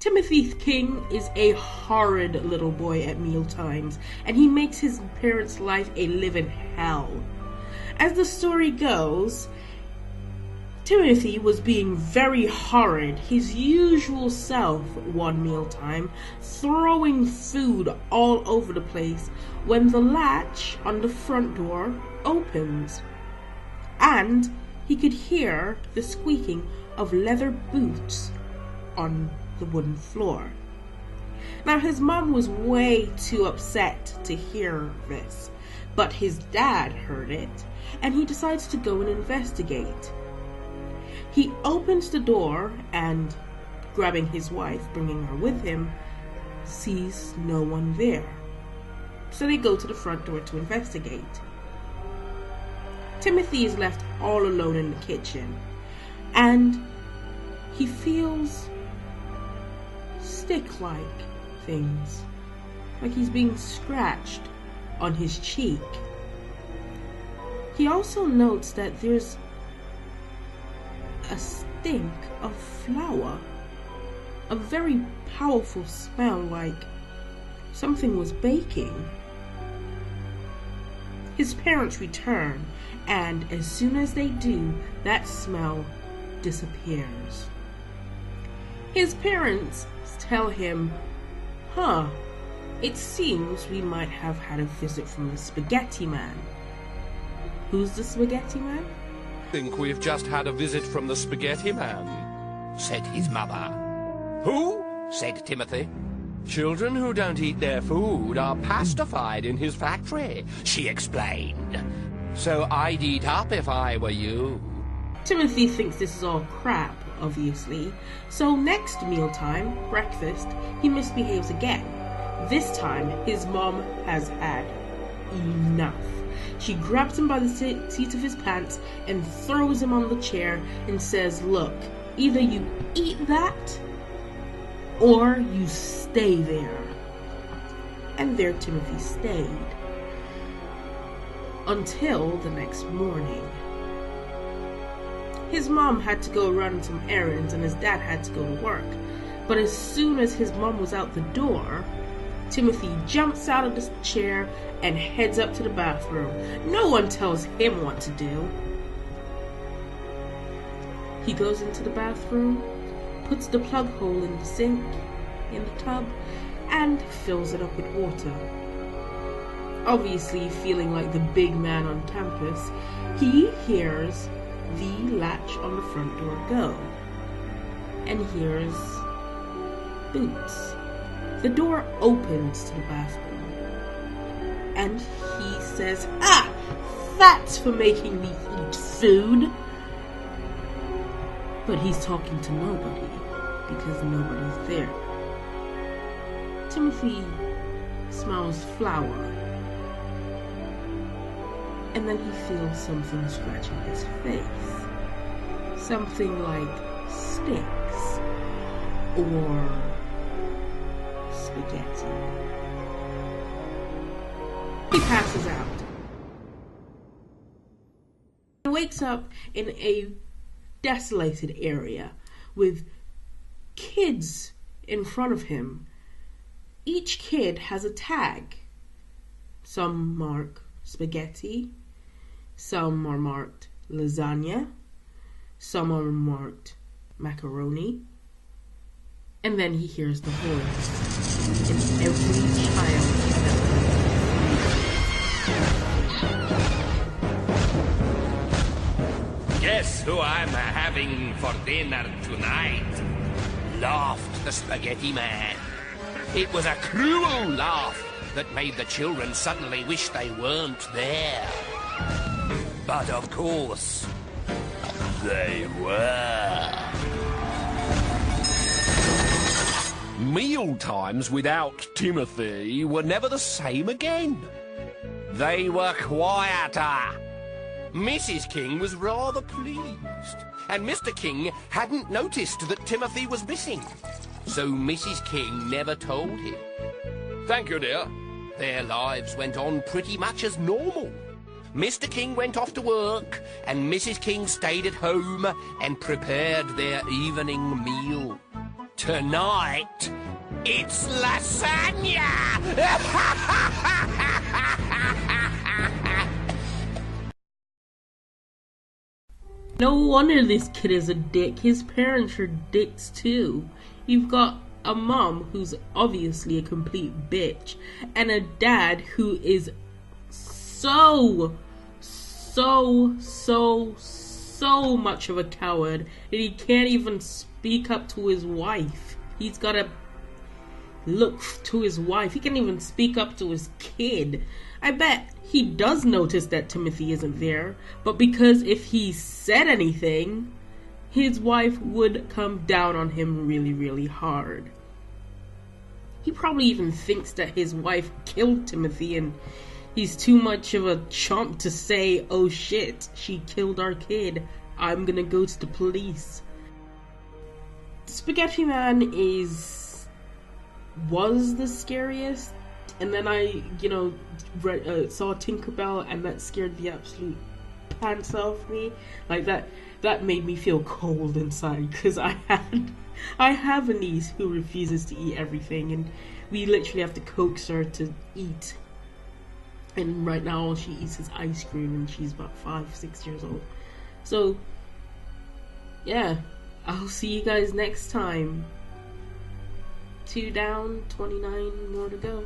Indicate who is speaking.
Speaker 1: Timothy King is a horrid little boy at mealtimes, and he makes his parents' life a living hell. As the story goes, Timothy was being very horrid, his usual self one mealtime, throwing food all over the place when the latch on the front door opens, and he could hear the squeaking of leather boots on the wooden floor. Now, his mom was way too upset to hear this, but his dad heard it, and he decides to go and investigate. He opens the door and, grabbing his wife, bringing her with him, sees no one there. So they go to the front door to investigate. Timothy is left all alone in the kitchen, and he feels stick-like things, like he's being scratched on his cheek. He also notes that there's a stink of flour, a very powerful smell, like something was baking. His parents return, and as soon as they do, that smell disappears. His parents tell him, it seems we might have had a visit from the Spaghetti Man. Who's the Spaghetti Man?
Speaker 2: Think we've just had a visit from the Spaghetti Man, said his mother. Who? Said Timothy. Children who don't eat their food are pacified in his factory, she explained. So I'd eat up if I were you.
Speaker 1: Timothy thinks this is all crap, obviously, so next mealtime, breakfast, he misbehaves again. This time, his mom has had enough. She grabs him by the seat of his pants and throws him on the chair and says, "Look, either you eat that or you stay there." And there Timothy stayed until the next morning. His mom had to go run some errands and his dad had to go to work. But as soon as his mom was out the door, Timothy jumps out of the chair and heads up to the bathroom. No one tells him what to do. He goes into the bathroom, puts the plug hole in the sink, in the tub, and fills it up with water. Obviously feeling like the big man on campus, he hears the latch on the front door go, and hears boots. The door opens to the bathroom, and he says, "That's for making me eat food." But he's talking to nobody, because nobody's there. Timothy smells flour, and then he feels something scratching his face. Something like sticks or spaghetti. He passes out. He wakes up in a desolated area with kids in front of him. Each kid has a tag. Some mark spaghetti, some are marked lasagna, some are marked macaroni, and then he hears the horns in every child
Speaker 2: Guess who I'm having for dinner tonight? Laughed the Spaghetti Man. It was a cruel laugh that made the children suddenly wish they weren't there. But of course, they were. Meal times without Timothy were never the same again. They were quieter. Mrs. King was rather pleased, and Mr. King hadn't noticed that Timothy was missing, so Mrs. King never told him. Thank you, dear. Their lives went on pretty much as normal. Mr. King went off to work, and Mrs. King stayed at home and prepared their evening meal. Tonight, it's lasagna!
Speaker 1: No wonder this kid is a dick. His parents are dicks too. You've got a mom who's obviously a complete bitch, and a dad who is so much of a coward that he can't even speak up to his wife. He's gotta look to his wife. He can't even speak up to his kid. I bet he does notice that Timothy isn't there, but because if he said anything, his wife would come down on him really, really hard. He probably even thinks that his wife killed Timothy, and he's too much of a chump to say, oh shit, she killed our kid, I'm gonna go to the police. Spaghetti Man was the scariest, and then I, saw Tinkerbell, and that scared the absolute pants off me. Like that made me feel cold inside, because I have a niece who refuses to eat everything, and we literally have to coax her to eat. And right now all she eats is ice cream, and she's about 5-6 years old. So yeah, I'll see you guys next time. 2 down, 29 more to go.